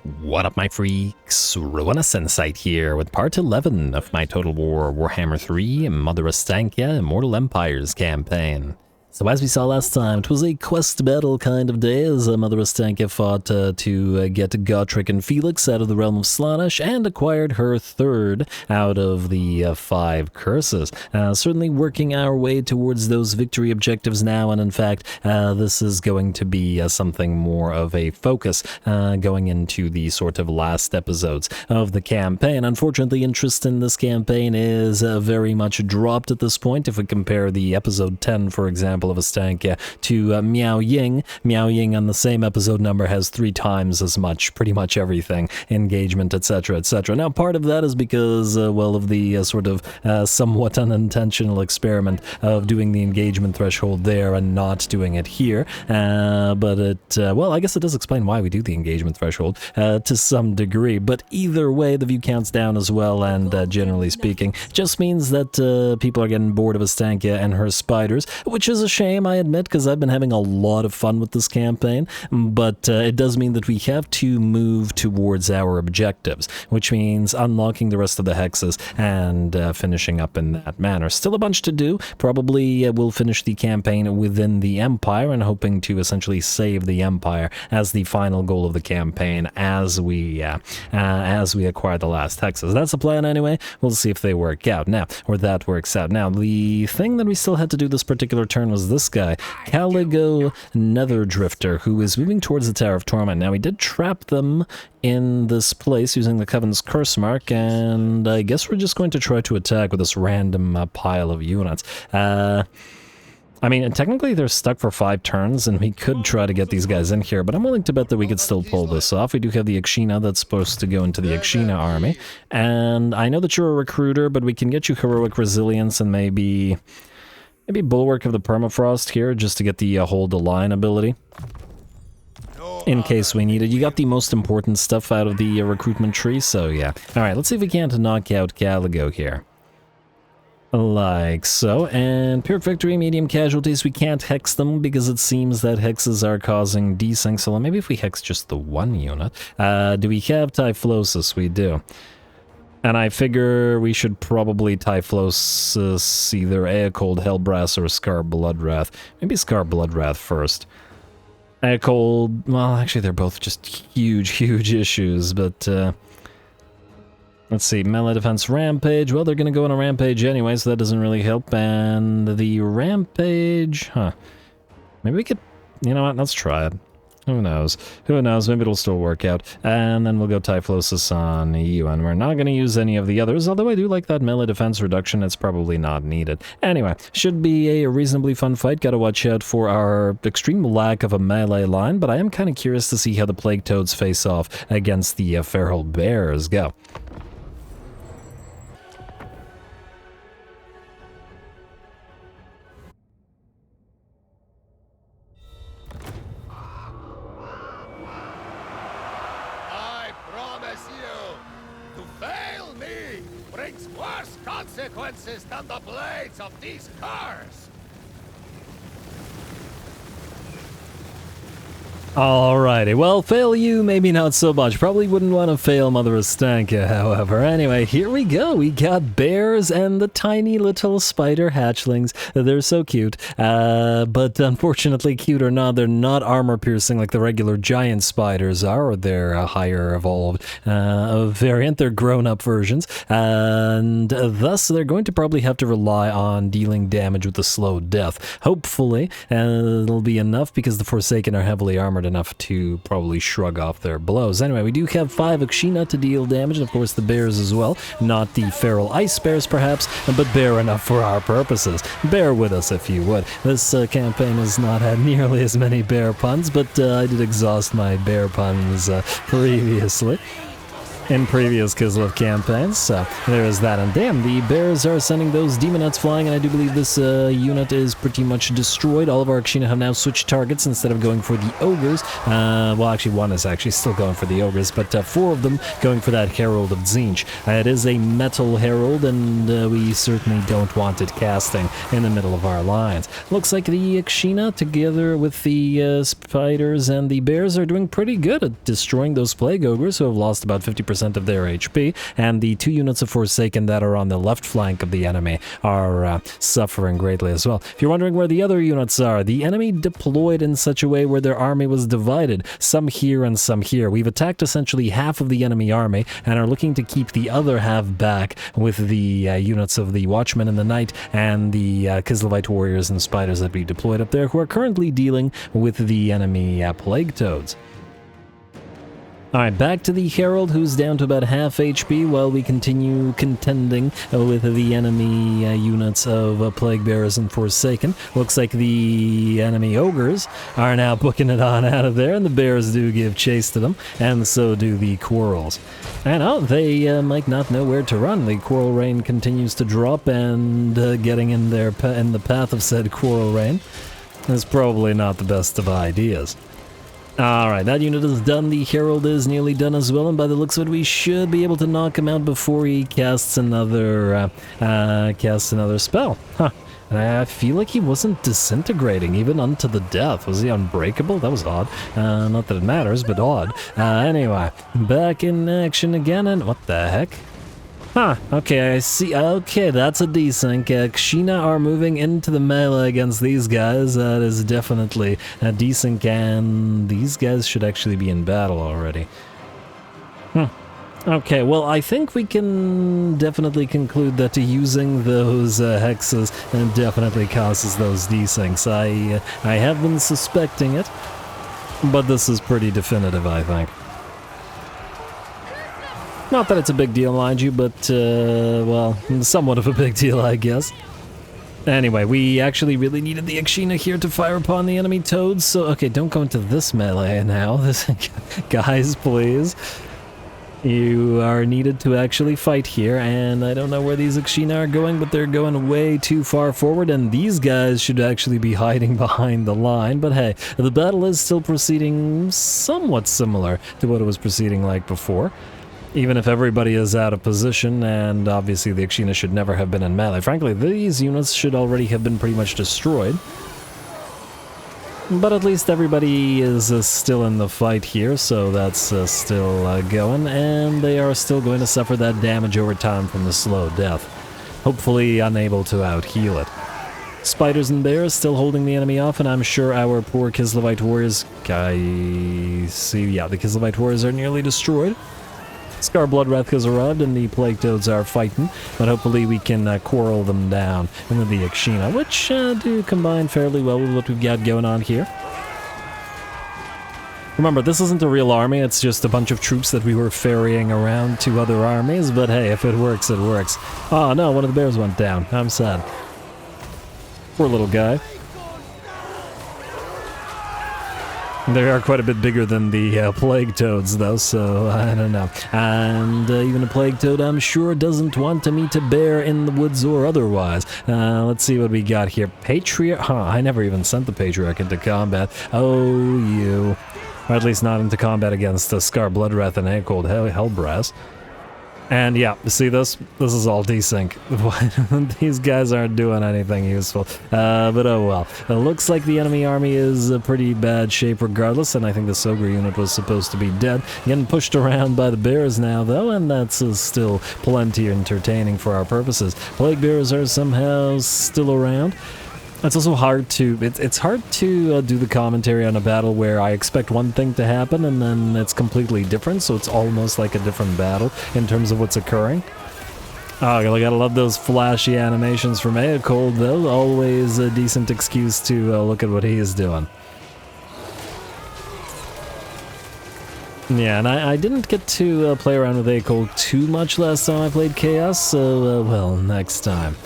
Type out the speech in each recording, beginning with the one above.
What up, my freaks? RuinusInsight here with part 11 of my Total War Warhammer 3 Mother Ostankya Immortal Empires campaign. So as we saw last time, it was a quest battle kind of day as Mother Ostankya fought to get Gotrek and Felix out of the realm of Slaanesh and acquired her third out of the 5 curses. Certainly working our way towards those victory objectives now, and in fact, this is going to be something more of a focus going into the sort of last episodes of the campaign. Unfortunately, interest in this campaign is very much dropped at this point. If we compare the episode 10, for example, of Ostankya to Miao Ying. Miao Ying on the same episode number has 3 times as much, pretty much everything, engagement, etc., etc. Now, part of that is because, well, of the sort of somewhat unintentional experiment of doing the engagement threshold there and not doing it here. But it, well, I guess it does explain why we do the engagement threshold to some degree. But either way, the view counts down as well, and generally speaking, just means that people are getting bored of Ostankya and her spiders, which is a shame, I admit, because I've been having a lot of fun with this campaign, but it does mean that we have to move towards our objectives, which means unlocking the rest of the hexes and finishing up in that manner. Still a bunch to do. Probably we'll finish the campaign within the Empire and hoping to essentially save the Empire as the final goal of the campaign as we acquire the last hexes. That's the plan anyway. We'll see if they work out now, or that works out. Now, the thing that we still had to do this particular turn was this guy, Caligo Netherdrifter, who is moving towards the Tower of Torment. Now, we did trap them in this place using the Coven's Curse Mark, and I guess we're just going to try to attack with this random pile of units. I mean, technically they're stuck for 5 turns, and we could try to get these guys in here, but I'm willing to bet that we could still pull this off. We do have the Akshina that's supposed to go into the Akshina army, and I know that you're a recruiter, but we can get you Heroic Resilience and maybe Bulwark of the Permafrost here, just to get the Hold the Line ability, in case we need it. You got the most important stuff out of the recruitment tree, so yeah. Alright, let's see if we can't knock out Caligo here. Like so, and Pyrrhic Victory, medium casualties. We can't hex them because it seems that hexes are causing desync, so maybe if we hex just the 1 unit. Do we have Typhlosis? We do. And I figure we should probably Typhlosis either Aecold Hellbrass or Scar Bloodwrath. Maybe Scar Bloodwrath first. Aecold, well, actually they're both just huge issues, but let's see, melee defense rampage. Well, they're gonna go on a rampage anyway, so that doesn't really help. And the rampage, maybe we could, you know what, let's try it. Who knows? Who knows? Maybe it'll still work out. And then we'll go Typhlosis on you, and we're not going to use any of the others, although I do like that melee defense reduction. It's probably not needed. Anyway, should be a reasonably fun fight. Gotta watch out for our extreme lack of a melee line, but I am kind of curious to see how the Plague Toads face off against the Feral Bears. Go. Consequences than the blades of these cars. Alrighty, well, fail you, maybe not so much. Probably wouldn't want to fail Mother Ostankya, however. Anyway, here we go. We got bears and the tiny little spider hatchlings. They're so cute. But unfortunately, cute or not, they're not armor-piercing like the regular giant spiders are, or their higher evolved variant. They're grown-up versions. And thus, they're going to probably have to rely on dealing damage with the slow death. Hopefully, it'll be enough because the Forsaken are heavily armored enough to probably shrug off their blows. Anyway, we do have 5 Akshina to deal damage, and of course the bears as well. Not the feral ice bears, perhaps, but bear enough for our purposes. Bear with us if you would. This campaign has not had nearly as many bear puns, but I did exhaust my bear puns previously. in previous Kislev campaigns, so there is that. And damn, the bears are sending those demonettes flying, and I do believe this unit is pretty much destroyed. All of our Akshina have now switched targets instead of going for the ogres. Well, actually, one is actually still going for the ogres, but 4 of them going for that Herald of Tzeentch. It is a metal herald, and we certainly don't want it casting in the middle of our lines. Looks like the Akshina, together with the spiders and the bears, are doing pretty good at destroying those plague ogres, who have lost about 50% of their HP, and the 2 units of Forsaken that are on the left flank of the enemy are suffering greatly as well. If you're wondering where the other units are, the enemy deployed in such a way where their army was divided, some here and some here. We've attacked essentially half of the enemy army and are looking to keep the other half back with the units of the Watchmen in the Night and the Kislevite warriors and spiders that we deployed up there, who are currently dealing with the enemy plague toads. Alright, back to the Herald, who's down to about half HP while we continue contending with the enemy units of Plague Bearers and Forsaken. Looks like the enemy ogres are now booking it on out of there, and the bears do give chase to them, and so do the quarrels. And they might not know where to run. The quarrel rain continues to drop, and getting in the path of said quarrel rain is probably not the best of ideas. Alright, that unit is done. The Herald is nearly done as well, and by the looks of it, we should be able to knock him out before he casts another spell. Huh. And I feel like he wasn't disintegrating, even unto the death. Was he unbreakable? That was odd. Not that it matters, but odd. Anyway, back in action again, and what the heck? Huh, okay, I see. Okay, that's a desync. Akshina are moving into the melee against these guys. That is definitely a desync, and these guys should actually be in battle already. Okay, well, I think we can definitely conclude that using those hexes definitely causes those desyncs. I have been suspecting it, but this is pretty definitive, I think. Not that it's a big deal, mind you, but, well, somewhat of a big deal, I guess. Anyway, we actually really needed the Akshina here to fire upon the enemy toads, so, okay, don't go into this melee now. Guys, please. You are needed to actually fight here, and I don't know where these Akshina are going, but they're going way too far forward, and these guys should actually be hiding behind the line. But hey, the battle is still proceeding somewhat similar to what it was proceeding like before. Even if everybody is out of position, and obviously the Akshina should never have been in melee. Frankly, these units should already have been pretty much destroyed. But at least everybody is still in the fight here, so that's still going, and they are still going to suffer that damage over time from the slow death. Hopefully unable to out-heal it. Spiders and bears still holding the enemy off, and I'm sure our poor Kislevite warriors... I see, yeah, the Kislevite warriors are nearly destroyed. Scar Bloodwrath has arrived, and the Plague Toads are fighting, but hopefully we can quarrel them down with the Akshina, which do combine fairly well with what we've got going on here. Remember, this isn't a real army, it's just a bunch of troops that we were ferrying around to other armies, but hey, if it works, it works. Oh no, one of the bears went down. I'm sad. Poor little guy. They are quite a bit bigger than the Plague Toads, though, so I don't know. And even a Plague Toad, I'm sure, doesn't want to meet a bear in the woods or otherwise. Let's see what we got here. Patriarch... Huh, I never even sent the Patriarch into combat. Oh, you. Or at least not into combat against Scar Bloodwrath and Aecold Hellbrass. And yeah, see this? This is all desync. These guys aren't doing anything useful. But oh well. It looks like the enemy army is in pretty bad shape regardless, and I think the Ogre unit was supposed to be dead. Getting pushed around by the bears now, though, and that's still plenty entertaining for our purposes. Plague bears are somehow still around. It's also hard to, it's hard to do the commentary on a battle where I expect one thing to happen and then it's completely different, so it's almost like a different battle in terms of what's occurring. Oh, I gotta love those flashy animations from Aecold, though. Always a decent excuse to look at what he is doing. Yeah, and I didn't get to play around with Aecold too much last time I played Chaos, so, well, next time.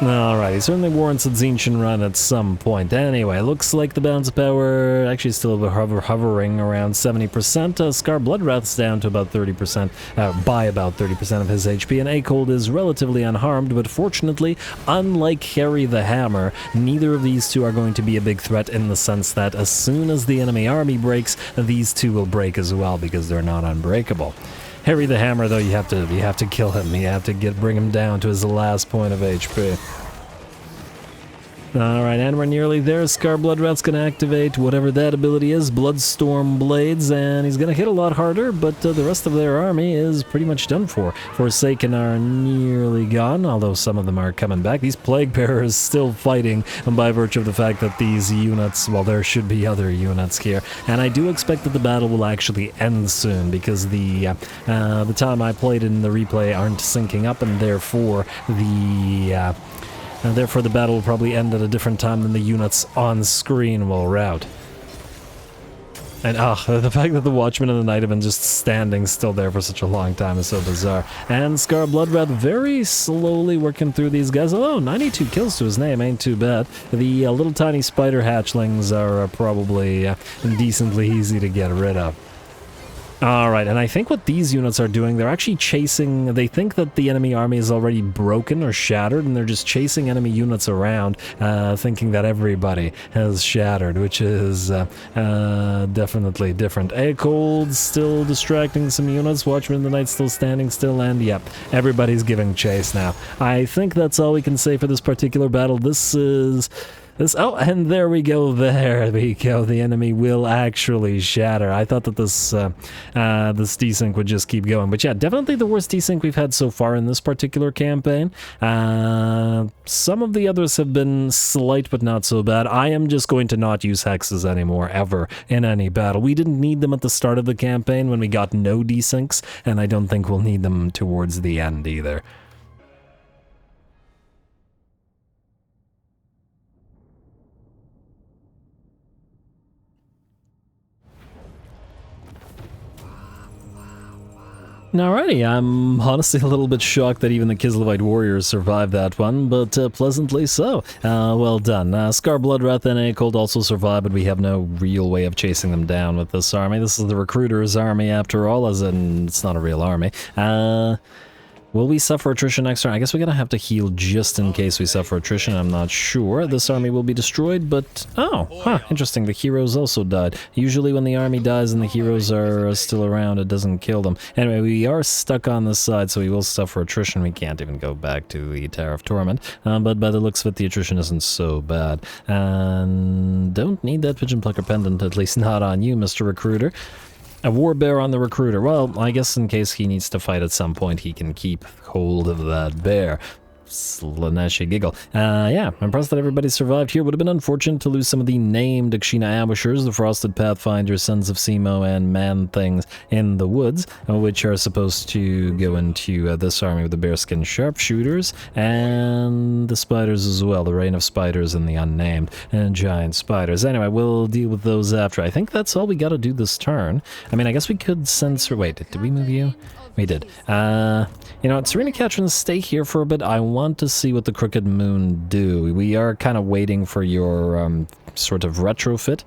Alright, he certainly warrants a Zinchen run at some point. Anyway, looks like the balance of power actually still hovering around 70%. Scar Bloodwrath's down to about 30%, by about 30% of his HP, and Acold is relatively unharmed, but fortunately, unlike Harry the Hammer, neither of these two are going to be a big threat in the sense that as soon as the enemy army breaks, these two will break as well because they're not unbreakable. Harry the Hammer, though, you have to kill him. You have to bring him down to his last point of HP. Alright, and we're nearly there. Scar Bloodwrath's gonna activate whatever that ability is, Bloodstorm Blades, and he's gonna hit a lot harder, but the rest of their army is pretty much done for. Forsaken are nearly gone, although some of them are coming back. These Plague Bearers still fighting by virtue of the fact that these units, well, there should be other units here, and I do expect that the battle will actually end soon, because the time I played in the replay aren't syncing up, and therefore the battle will probably end at a different time than the units on screen will rout. And the fact that the Watchmen and the Knight have been just standing still there for such a long time is so bizarre. And Scar Bloodwrath very slowly working through these guys. Oh, 92 kills to his name, ain't too bad. The little tiny spider hatchlings are probably decently easy to get rid of. Alright, and I think what these units are doing, they're actually chasing, they think that the enemy army is already broken or shattered, and they're just chasing enemy units around, thinking that everybody has shattered, which is definitely different. Acold still distracting some units, Watchmen of the Night still standing still, and yep, everybody's giving chase now. I think that's all we can say for this particular battle. Oh, and there we go, the enemy will actually shatter. I thought that this desync would just keep going, but yeah, definitely the worst desync we've had so far in this particular campaign. Some of the others have been slight, but not so bad. I am just going to not use hexes anymore, ever, in any battle. We didn't need them at the start of the campaign when we got no desyncs, and I don't think we'll need them towards the end either. Alrighty, I'm honestly a little bit shocked that even the Kislevite warriors survived that one, but pleasantly so. Well done. Scar Bloodwrath and Acold also survived, but we have no real way of chasing them down with this army. This is the recruiter's army after all, as in it's not a real army. Will we suffer attrition next turn? I guess we're gonna have to heal just in case we suffer attrition. I'm not sure. This army will be destroyed, but... interesting. The heroes also died. Usually when the army dies and the heroes are still around, it doesn't kill them. Anyway, we are stuck on this side, so we will suffer attrition. We can't even go back to the Tower of Torment, but by the looks of it, the attrition isn't so bad. And don't need that Pigeon Plucker Pendant, at least not on you, Mr. Recruiter. A war bear on the recruiter. Well, I guess in case he needs to fight at some point, he can keep hold of that bear. Slaneshi giggle. Yeah, I'm impressed that everybody survived here. Would have been unfortunate to lose some of the named Akshina Ambushers, the Frosted Pathfinders, Sons of Simo, and Man-Things in the Woods, which are supposed to go into this army with the Bearskin Sharpshooters, and the Spiders as well, the Reign of Spiders and the Unnamed, and Giant Spiders. Anyway, we'll deal with those after. I think that's all we gotta do this turn. I mean, I guess we could censor... Wait, did we move you? We did. You know, Serena Catron, stay here for a bit. I want to see what the Crooked Moon do. We are kind of waiting for your sort of retrofit.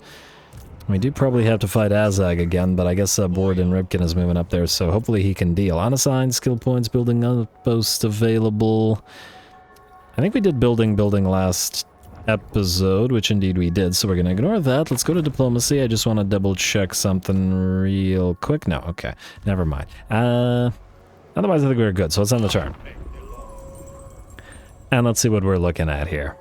We do probably have to fight Azag again, but I guess Borodin Ripkin is moving up there, so hopefully he can deal. Unassigned skill points, building outpost available. I think we did building last episode, which indeed we did, so we're gonna ignore that. Let's go to diplomacy. I just want to double check something real quick. No, okay, never mind. Otherwise I think we're good, so let's end the turn. And let's see what we're looking at here.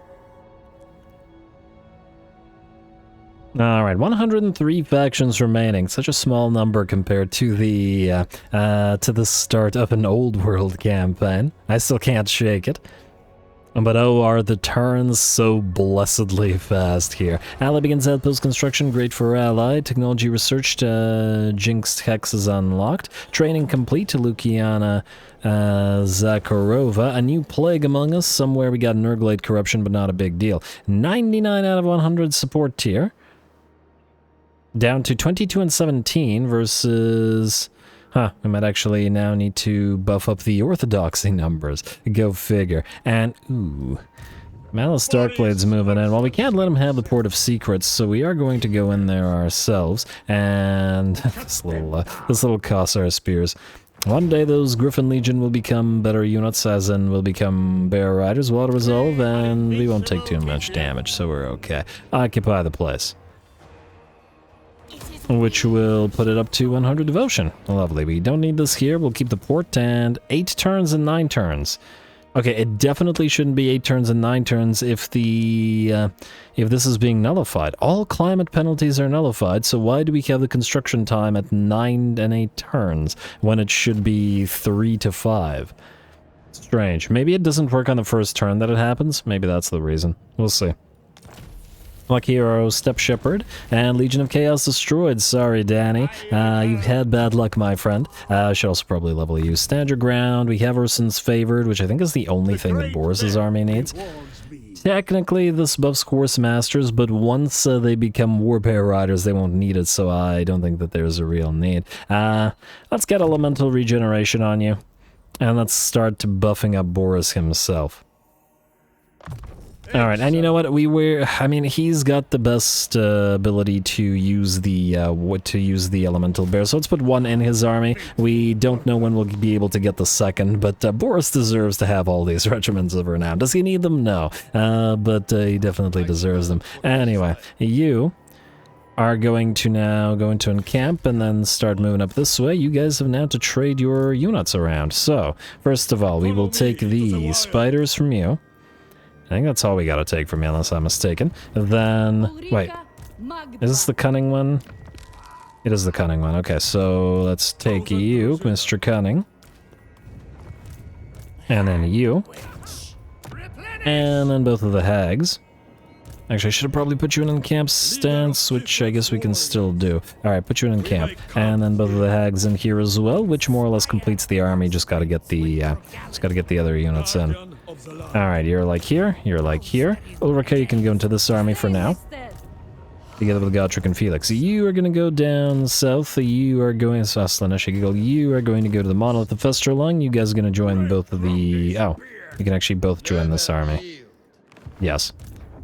Alright, 103 factions remaining. Such a small number compared to the start of an old world campaign. I still can't shake it. But oh, are the turns so blessedly fast here. Ally begins outpost construction, great for Ally. Technology researched, Jinxed Hex is unlocked. Training complete to Lukiana Zakharova. A new plague among us. Somewhere we got Nurglade corruption, but not a big deal. 99 out of 100 support tier. Down to 22 and 17 versus Huh, we might actually now need to buff up the orthodoxy numbers. Go figure. And, ooh, Malice Darkblade's moving in. Well, we can't let him have the Port of Secrets, so we are going to go in there ourselves. And this little Cossar Spears. One day those Griffin Legion will become better units, as in will become Bear Riders, will resolve, and we won't take too much damage, so we're okay. Occupy the place. Which will put it up to 100 devotion. Lovely. We don't need this here. We'll keep the port, and 8 turns and 9 turns. Okay, it definitely shouldn't be 8 turns and 9 turns if if this is being nullified. All climate penalties are nullified, so why do we have the construction time at 9 and 8 turns when it should be 3 to 5? Strange. Maybe it doesn't work on the first turn that it happens. Maybe that's the reason. We'll see. Lucky Hero, Step Shepherd, and Legion of Chaos destroyed. Sorry, Danny. You've had bad luck, my friend. Should also probably level you. Stand your ground. We have Urson's Favored, which I think is the only thing that Boris's army needs. Technically, this buffs Course Masters, but once they become Warbear Riders, they won't need it, so I don't think that there's a real need. Let's get Elemental Regeneration on you, and let's start buffing up Boris himself. Alright, and you know what, he's got the best ability to use the Elemental Bear, so let's put 1 in his army. We don't know when we'll be able to get the second, but Boris deserves to have all these regiments of renown. Does he need them? No, but he definitely deserves them. Anyway, you are going to now go into encamp and then start moving up this way. You guys have now to trade your units around. So, first of all, we will take the spiders from you. I think that's all we gotta take from you, unless I'm mistaken. Then, wait, is this the cunning one? It is the cunning one. Okay, so let's take you, Mr. Cunning. And then you. And then both of the hags. Actually, I should have probably put you in camp stance, which I guess we can still do. Alright, put you in camp. And then both of the hags in here as well, which more or less completes the army. Just gotta get the other units in. Alright, you're like here, you're like here. Ulrika, you can go into this army for now. Together with Gotrek and Felix. You are going to go down south. You are going to You are going to go to the Monolith of Festerlung. You guys are going to join both of the... Oh, you can actually both join this army. Yes.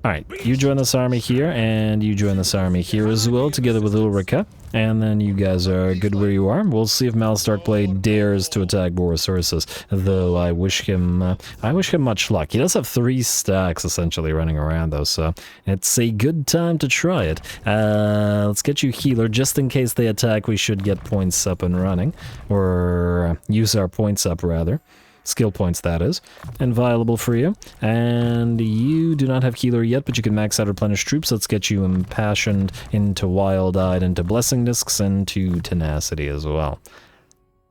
Alright, you join this army here, and you join this army here as well, together with Ulrika. And then you guys are good where you are. We'll see if Malice Darkblade dares to attack Boris Ursus, though I wish him much luck. He does have 3 stacks, essentially, running around, though, so it's a good time to try it. Let's get you healer, just in case they attack. We should get points up and running, or use our points up, rather. Skill points, that is. Inviolable for you. And you do not have healer yet, but you can max out replenish troops. Let's get you impassioned, into wild-eyed, into blessing discs, and to tenacity as well.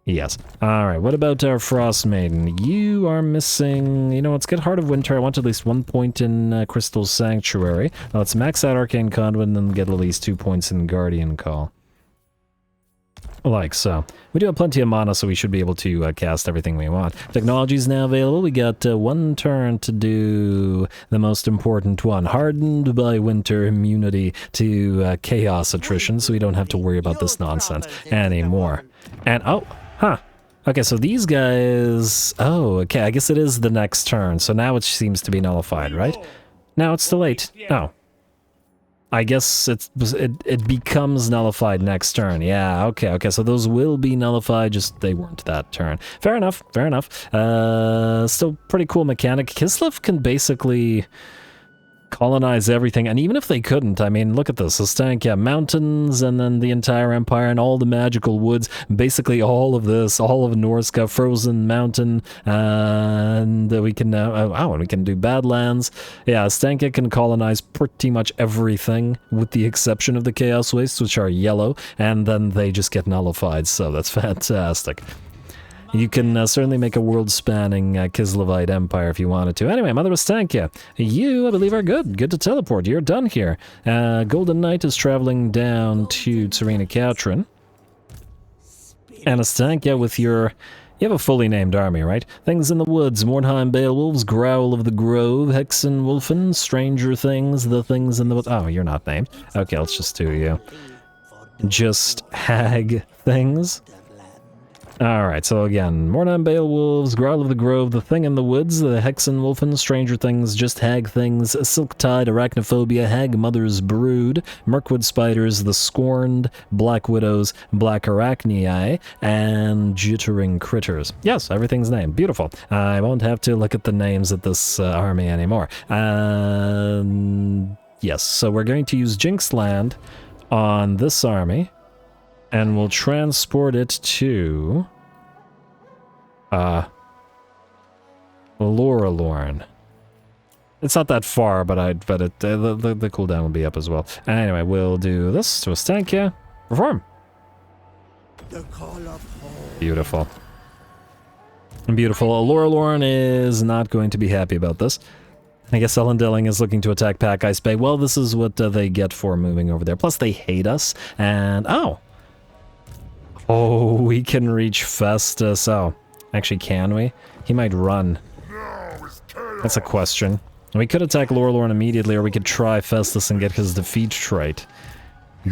Yes. Alright, what about our Frost Maiden? You are missing... You know, let's get Heart of Winter. I want at least 1 point in Crystal Sanctuary. Now let's max out Arcane Conduit and then get at least 2 points in Guardian Call. Like so. We do have plenty of mana, so we should be able to cast everything we want. Technology is now available. We got 1 turn to do the most important one. Hardened by winter immunity to chaos attrition, so we don't have to worry about this nonsense anymore. And, oh, huh. Okay, so these guys... Oh, okay, I guess it is the next turn, so now it seems to be nullified, right? Now it's too late. Oh. I guess it becomes nullified next turn. Yeah, okay, so those will be nullified, just they weren't that turn. Fair enough. Still pretty cool mechanic. Kislev can basically colonize everything, and even if they couldn't, I mean, look at this. Ostankya mountains, and then the entire empire, and all the magical woods, basically all of this, all of Norska, frozen mountain, and we can now, we can do Badlands. Yeah, Ostankya can colonize pretty much everything, with the exception of the Chaos Wastes, which are yellow, and then they just get nullified, so that's fantastic. You can certainly make a world-spanning Kislevite empire if you wanted to. Anyway, Mother Ostankya, you, I believe, are good. Good to teleport. You're done here. Golden Knight is traveling down to Tsarina Katrin. And Ostankya, with your... You have a fully named army, right? Things in the Woods, Mordheim Beowulfs, Growl of the Grove, Hexen Wolfen, Stranger Things, The Things in the Woods... Oh, you're not named. Okay, let's just do you. Just Hag Things. Alright, so again, Mornan Beowulfs, Growl of the Grove, The Thing in the Woods, The Hexen Wolfen, Stranger Things, Just Hag Things, Silktide, Arachnophobia, Hag Mother's Brood, Mirkwood Spiders, The Scorned, Black Widows, Black Arachnii, and Jittering Critters. Yes, everything's named. Beautiful. I won't have to look at the names of this army anymore. Yes, so we're going to use Jinxland on this army. And we'll transport it to Lorelorn. It's not that far, but the cooldown will be up as well. Anyway, we'll do this to Ostankya. Perform. Beautiful. Beautiful. Lorelorn is not going to be happy about this. I guess Elendilling is looking to attack Pack Ice Bay. Well, this is what they get for moving over there. Plus, they hate us. And, oh, we can reach Festus. Oh, actually, can we? He might run. That's a question. We could attack Lorelorn immediately, or we could try Festus and get his defeat trait.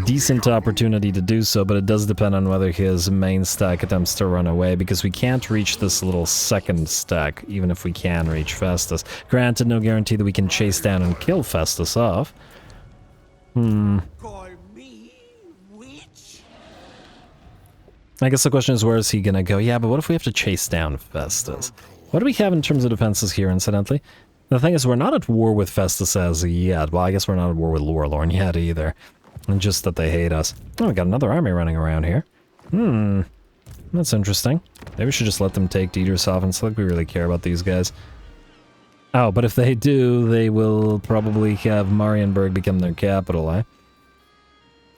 Decent opportunity to do so, but it does depend on whether his main stack attempts to run away, because we can't reach this little second stack, even if we can reach Festus. Granted, no guarantee that we can chase down and kill Festus off. I guess the question is, where is he gonna go? Yeah, but what if we have to chase down Festus? What do we have in terms of defenses here, incidentally? The thing is, we're not at war with Festus as yet. Well, I guess we're not at war with Lorelorn yet, either. And just that they hate us. Oh, we got another army running around here. That's interesting. Maybe we should just let them take Dietershofen. It's like we really care about these guys. Oh, but if they do, they will probably have Marienburg become their capital, eh?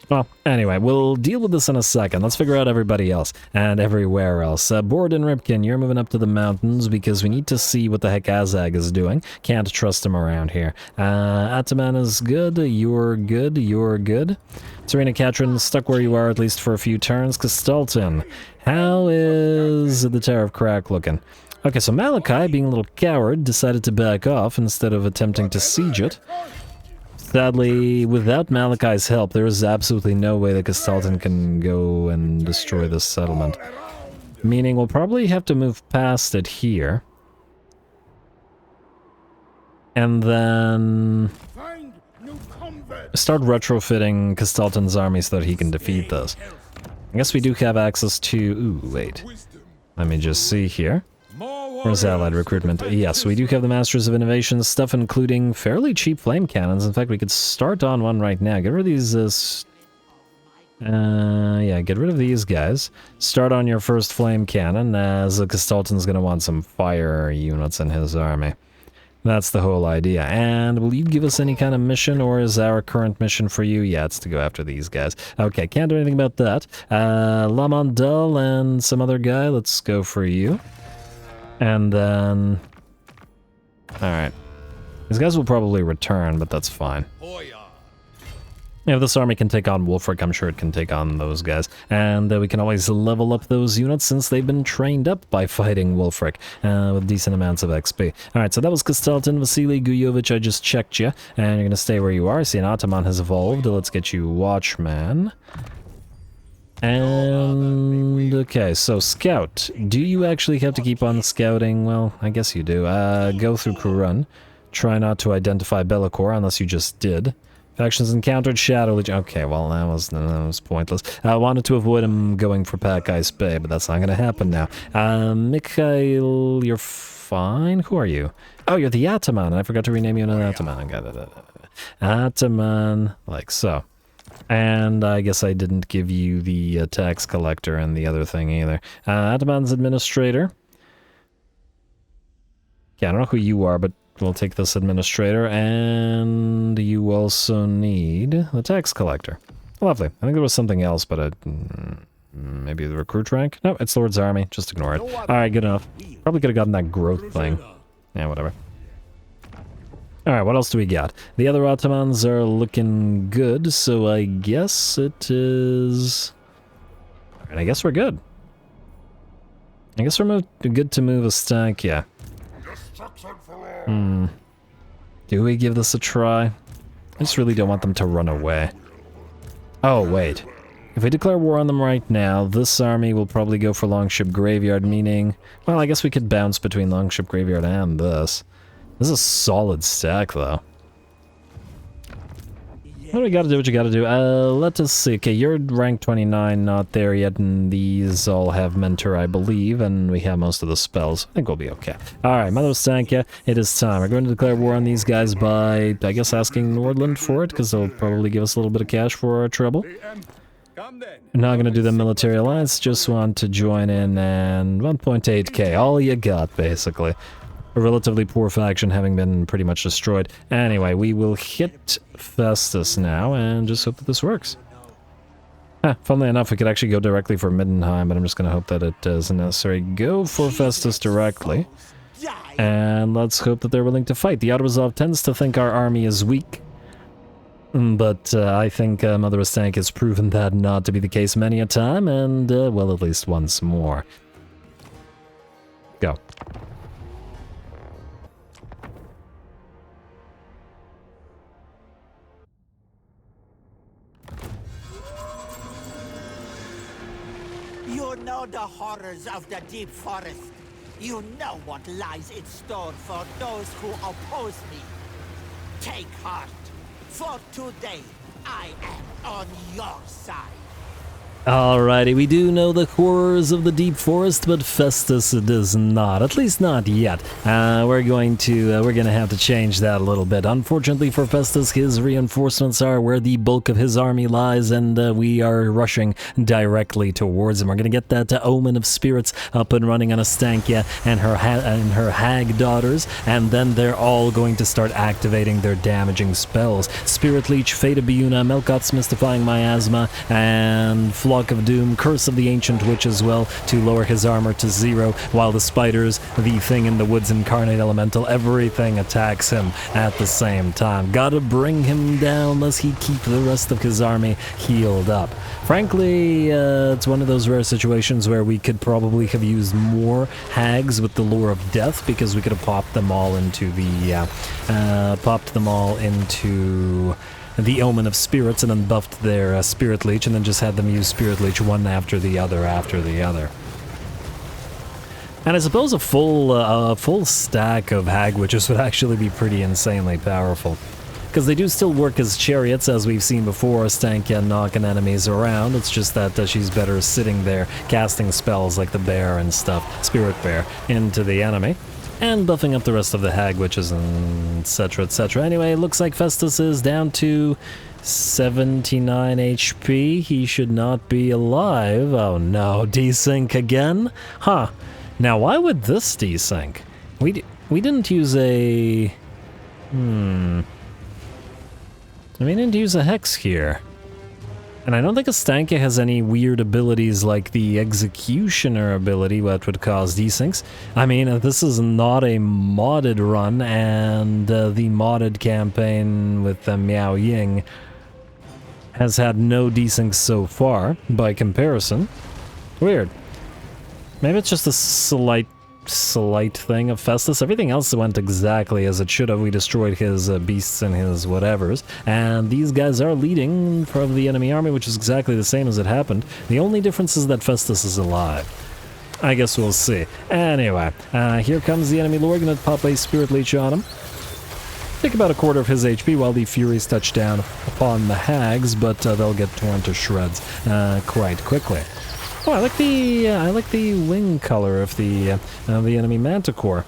Well, anyway, we'll deal with this in a second. Let's figure out everybody else and everywhere else. Bord and Ripken, you're moving up to the mountains because we need to see what the heck Azag is doing. Can't trust him around here. Ataman is good. You're good. You're good. Serena Katrin, stuck where you are at least for a few turns. Kistalton, how is the Tower of Crack looking? Okay, so Malachi, being a little coward, decided to back off instead of attempting to siege it. Sadly, without Malachi's help, there is absolutely no way that Kistalton can go and destroy this settlement. Meaning we'll probably have to move past it here. And then start retrofitting Kistalton's army so that he can defeat this. I guess we do have access to... Ooh, wait. Let me just see here. Where's Allied recruitment? Yes, we do have the Masters of Innovation stuff, including fairly cheap flame cannons. In fact, we could start on one right now. Get rid of these, yeah, get rid of these guys. Start on your first flame cannon, as Kistalton's gonna want some fire units in his army. That's the whole idea. And will you give us any kind of mission, or is our current mission for you? Yeah, it's to go after these guys. Okay, can't do anything about that. Lamondel and some other guy, let's go for you. And then... Alright. These guys will probably return, but that's fine. If this army can take on Wulfric, I'm sure it can take on those guys. And we can always level up those units since they've been trained up by fighting Wulfric with decent amounts of XP. Alright, so that was Kistalton, Vasily Guyovich, I just checked you. And you're going to stay where you are. I see an Ataman has evolved. Let's get you Watchman. And, okay, so Scout. Do you actually have to keep on scouting? Well, I guess you do. Go through Kurun. Try not to identify Bellicor unless you just did. Factions encountered Shadow Legion. Okay, well, that was pointless. I wanted to avoid him going for Pack Ice Bay, but that's not going to happen now. Mikhail, you're fine? Who are you? Oh, you're the Ataman. I forgot to rename you an Ataman. I got it. Ataman, like so. And I guess I didn't give you the tax collector and the other thing either. Ataman's administrator. Yeah, I don't know who you are, but we'll take this administrator. And you also need the tax collector. Lovely. I think there was something else, but maybe the recruit rank? No, it's Lord's Army. Just ignore it. Alright, good enough. Probably could have gotten that growth thing. Yeah, whatever. Alright, what else do we got? The other Ottomans are looking good, so I guess it is... Alright, I guess we're good. I guess we're good to move Ostankya. Do we give this a try? I just really don't want them to run away. Oh, wait. If we declare war on them right now, this army will probably go for Longship Graveyard, meaning... Well, I guess we could bounce between Longship Graveyard and this. This is a solid stack, though. Well, we gotta do what you gotta do. Let us see. Okay, you're rank 29, not there yet, and these all have Mentor, I believe, and we have most of the spells. I think we'll be okay. Alright, Mother Ostankya, it is time. We're going to declare war on these guys by, I guess, asking Nordland for it, because they'll probably give us a little bit of cash for our trouble. We're not gonna do the military alliance, just want to join in, and 1.8k, all you got, basically. A relatively poor faction having been pretty much destroyed. Anyway, we will hit FESTUS now and just hope that this works. Funnily enough, we could actually go directly for Middenheim, but I'm just going to hope that it isn't necessary. Go for FESTUS directly. And let's hope that they're willing to fight. The Autoresolve tends to think our army is weak. But I think Mother Ostankya has proven that not to be the case many a time, and, well, at least once more. Go. You know the horrors of the deep forest. You know what lies in store for those who oppose me. Take heart, for today I am on your side. Alrighty, we do know the horrors of the deep forest, but FESTUS does not. At least not yet. We're gonna have to change that a little bit. Unfortunately for FESTUS, his reinforcements are where the bulk of his army lies, and we are rushing directly towards him. We're gonna get that Omen of Spirits up and running on Ostankya and her hag daughters, and then they're all going to start activating their damaging spells. Spirit Leech, Fate of Biuna, Melkot's Mystifying Miasma, and Flock of Doom, Curse of the Ancient Witch as well, to lower his armor to 0, while the spiders, the Thing in the Woods, Incarnate Elemental, everything attacks him at the same time. Gotta bring him down lest he keep the rest of his army healed up. Frankly, it's one of those rare situations where we could probably have used more hags with the Lure of Death, because we could have popped them all into the Omen of Spirits and then buffed their Spirit Leech, and then just had them use Spirit Leech one after the other. And I suppose a full stack of Hag Witches would actually be pretty insanely powerful. Because they do still work as chariots, as we've seen before, Ostankya knocking enemies around. It's just that she's better sitting there, casting spells like the bear and stuff, Spirit Bear, into the enemy. And buffing up the rest of the Hag Witches, and etc, etc. Anyway, it looks like FESTUS is down to 79 HP. He should not be alive. Oh no, desync again? Huh. Now, why would this desync? We didn't use a... We didn't use a Hex here. And I don't think Ostankya has any weird abilities like the Executioner ability that would cause desyncs. I mean, this is not a modded run, and the modded campaign with Miao Ying has had no desyncs so far, by comparison. Weird. Maybe it's just a slight thing of FESTUS. Everything else went exactly as it should have. We destroyed his beasts and his whatevers, and these guys are leading from the enemy army, which is exactly the same as it happened. The only difference is that FESTUS is alive. I guess we'll see. Anyway, here comes the enemy lord. Gonna pop a Spirit Leech on him. Take about a quarter of his HP while the Furies touch down upon the Hags, but they'll get torn to shreds quite quickly. Oh, I like the wing color of the enemy Manticore.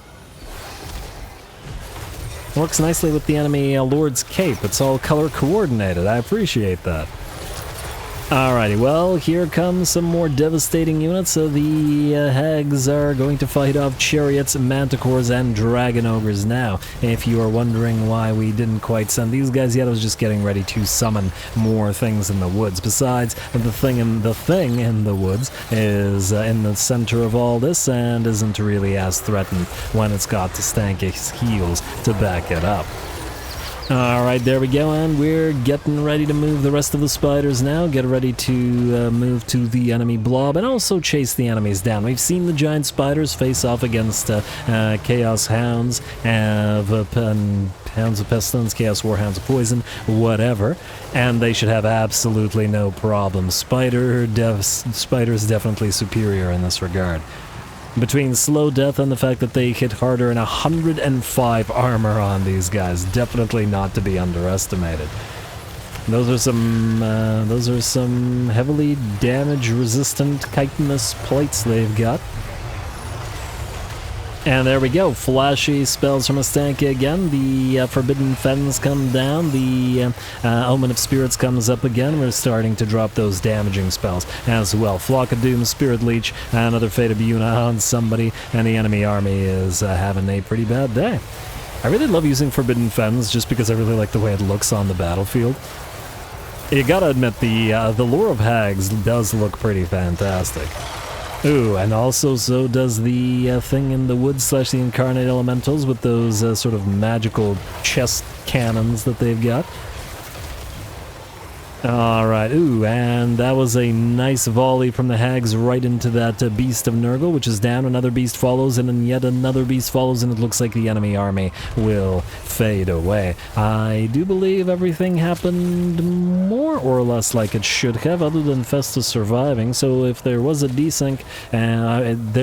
Works nicely with the enemy Lord's cape. It's all color coordinated. I appreciate that. Alrighty, well, here comes some more devastating units. So the Hags are going to fight off Chariots, Manticores, and Dragon Ogres now. If you are wondering why we didn't quite send these guys yet, I was just getting ready to summon more things in the woods. Besides, the thing in the woods is in the center of all this and isn't really as threatened when it's got Ostankya's heals to back it up. Alright, there we go, and we're getting ready to move the rest of the spiders now. Get ready to move to the enemy blob and also chase the enemies down. We've seen the giant spiders face off against Chaos Hounds, Hounds of Pestilence, Chaos Warhounds of Poison, whatever, and they should have absolutely no problem. Spider's definitely superior in this regard. Between slow death and the fact that they hit harder and 105 armor on these guys, definitely not to be underestimated. Those are some heavily damage-resistant chitinous plates they've got. And there we go, flashy spells from Ostankya again. The Forbidden Fens come down, the Omen of Spirits comes up again. We're starting to drop those damaging spells as well. Flock of Doom, Spirit Leech, another Fate of Yuna on somebody, and the enemy army is having a pretty bad day. I really love using Forbidden Fens just because I really like the way it looks on the battlefield. You gotta admit, the Lure of Hags does look pretty fantastic. Ooh, and also so does the thing in the woods / the Incarnate Elementals with those sort of magical chest cannons that they've got. Alright, ooh, and that was a nice volley from the hags right into that Beast of Nurgle, which is down. Another beast follows, and then yet another beast follows, and it looks like the enemy army will fade away. I do believe everything happened more or less like it should have, other than FESTUS surviving. So if there was a desync,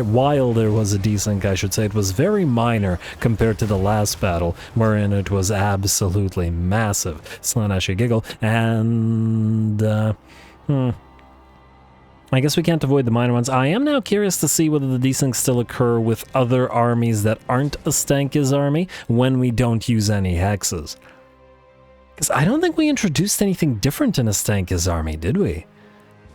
while there was a desync, I should say, it was very minor compared to the last battle, wherein it was absolutely massive. Slanashi giggle, and I guess we can't avoid the minor ones. I am now curious to see whether the desyncs still occur with other armies that aren't Ostankya's army when we don't use any hexes. Because I don't think we introduced anything different in Ostankya's army, did we?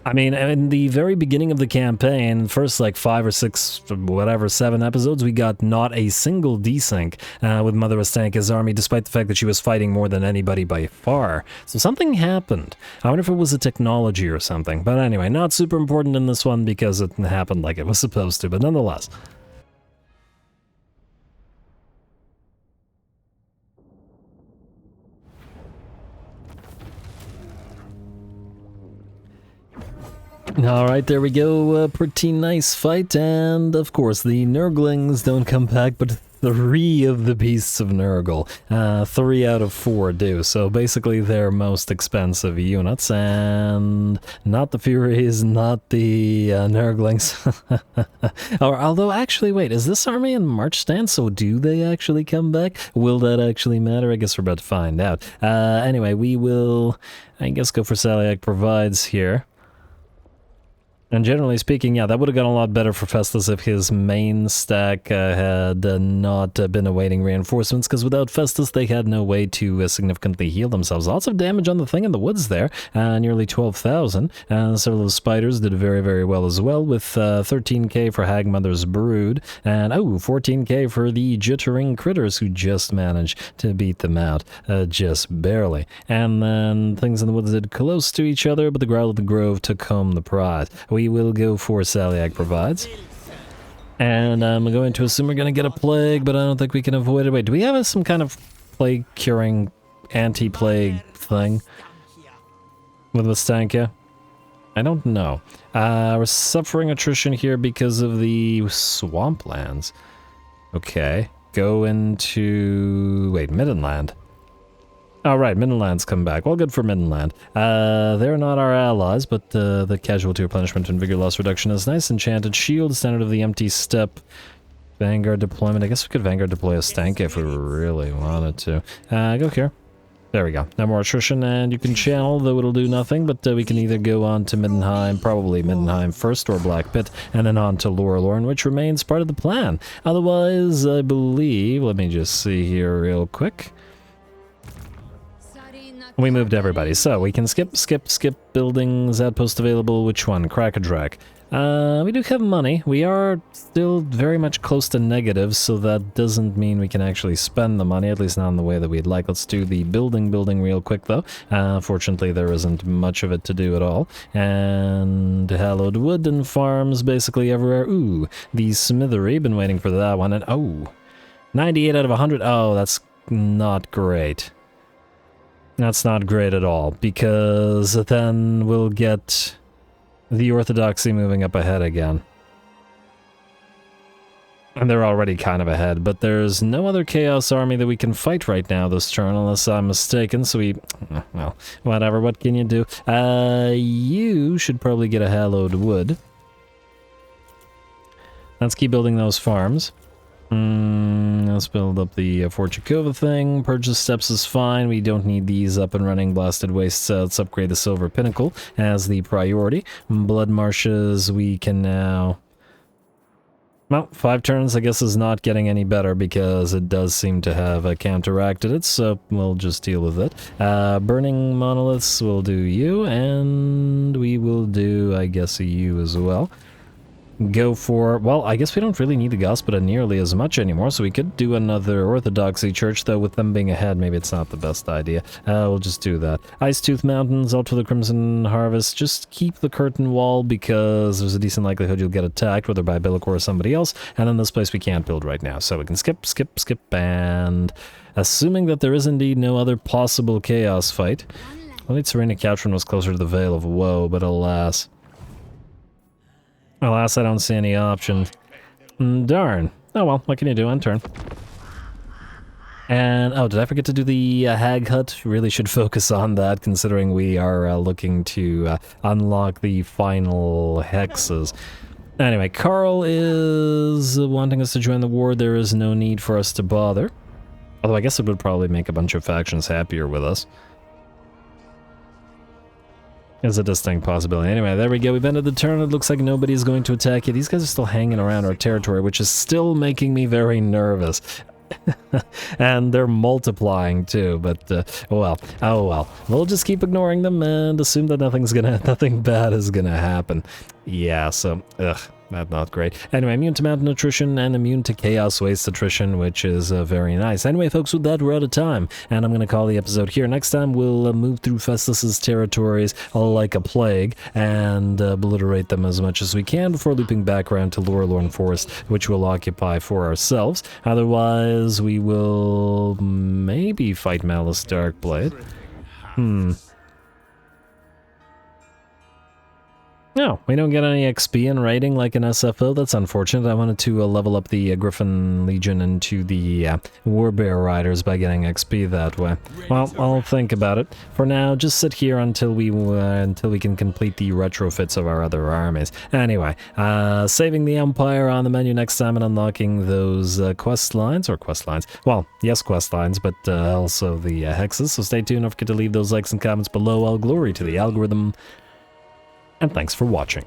I mean, in the very beginning of the campaign, first like 5 or 6, whatever, 7 episodes, we got not a single desync with Mother Ostankya's army, despite the fact that she was fighting more than anybody by far. So something happened. I wonder if it was a technology or something. But anyway, not super important in this one because it happened like it was supposed to, but nonetheless. Alright, there we go, a pretty nice fight, and of course the Nurglings don't come back, but 3 of the Beasts of Nurgle. 3 out of 4 do, so basically they're most expensive units, and not the Furies, not the Nurglings. Although, actually, wait, is this army in March stand, so do they actually come back? Will that actually matter? I guess we're about to find out. Anyway, we will, I guess, go for Saliak Provides here. And generally speaking, yeah, that would have gone a lot better for FESTUS if his main stack had not been awaiting reinforcements, because without FESTUS, they had no way to significantly heal themselves. Lots of damage on the thing in the woods there, nearly 12,000. Several of the spiders did very, very well as well, with 13k for Hagmother's Brood, and 14k for the Jittering Critters, who just managed to beat them out, just barely. And then things in the woods did close to each other, but the Growl of the Grove took home the prize. We will go for Saliak Provides. And I'm going to assume we're going to get a plague, but I don't think we can avoid it. Wait, do we have some kind of plague-curing, anti-plague thing with Ostankya? I don't know. We're suffering attrition here because of the swamplands. Okay, go into... wait, Middenland. Oh, right, Middenland's come back. Well, good for Middenland. They're not our allies, but the casualty replenishment and vigor loss reduction is nice. Enchanted Shield, Standard of the Empty Step, Vanguard deployment. I guess we could Vanguard deploy Ostankya if we really wanted to. Go here. There we go. No more attrition, and you can channel, though it'll do nothing, but we can either go on to Middenheim, probably Middenheim first, or Black Pit, and then on to Lorelorn, which remains part of the plan. Otherwise, I believe, let me just see here real quick. We moved everybody, so we can skip buildings, outpost available. Which one? Crack-a-drac. We do have money. We are still very much close to negative, so that doesn't mean we can actually spend the money, at least not in the way that we'd like. Let's do the building real quick, though. Fortunately, there isn't much of it to do at all. And hallowed wood and farms basically everywhere. Ooh, the smithery, been waiting for that one. And 98 out of 100. Oh, that's not great. That's not great at all, because then we'll get the Orthodoxy moving up ahead again. And they're already kind of ahead, but there's no other Chaos army that we can fight right now this turn, unless I'm mistaken, so well, whatever, what can you do? You should probably get a Hallowed Wood. Let's keep building those farms. Let's build up the Fort Chakova thing. Purchase steps is fine. We don't need these up and running. Blasted Wastes, let's upgrade the Silver Pinnacle as the priority. Blood Marshes, we can now... Well, 5 turns, I guess, is not getting any better because it does seem to have counteracted it, so we'll just deal with it. Burning Monoliths, we'll do you, and we will do, I guess, a you as well. Go for, well, I guess we don't really need the Gospel nearly as much anymore, so we could do another Orthodoxy church, though with them being ahead, maybe it's not the best idea. We'll just do that. Icetooth Mountains, out for the Crimson Harvest, just keep the curtain wall because there's a decent likelihood you'll get attacked, whether by Billicore or somebody else, and in this place we can't build right now, so we can skip, and assuming that there is indeed no other possible Chaos fight. Well, Serena Catron was closer to the Veil of Woe, but alas... Alas, I don't see any option. Darn. Oh well, what can you do? End turn. And, oh, did I forget to do the Hag Hut? Really should focus on that, considering we are looking to unlock the final hexes. Anyway, Carl is wanting us to join the war. There is no need for us to bother. Although I guess it would probably make a bunch of factions happier with us. Is a distinct possibility. Anyway, there we go. We've ended the turn. It looks like nobody's going to attack you. These guys are still hanging around our territory, which is still making me very nervous. And they're multiplying too, but well, oh well. We'll just keep ignoring them and assume that nothing bad is gonna happen. Yeah, so, that's not great. Anyway, immune to mountain attrition and immune to chaos waste attrition, which is very nice. Anyway, folks, with that, we're out of time, and I'm going to call the episode here. Next time, we'll move through Festus's territories like a plague and obliterate them as much as we can before looping back around to Lorelorn Forest, which we'll occupy for ourselves. Otherwise, we will maybe fight Malice Darkblade. No, we don't get any XP in raiding like an SFO. That's unfortunate. I wanted to level up the Griffin Legion into the Warbear Riders by getting XP that way. Well, I'll think about it. For now, just sit here until we can complete the retrofits of our other armies. Anyway, saving the Empire on the menu next time and unlocking those quest lines. Well, yes, quest lines, but also the hexes. So stay tuned. Don't forget to leave those likes and comments below. All glory to the algorithm. And thanks for watching.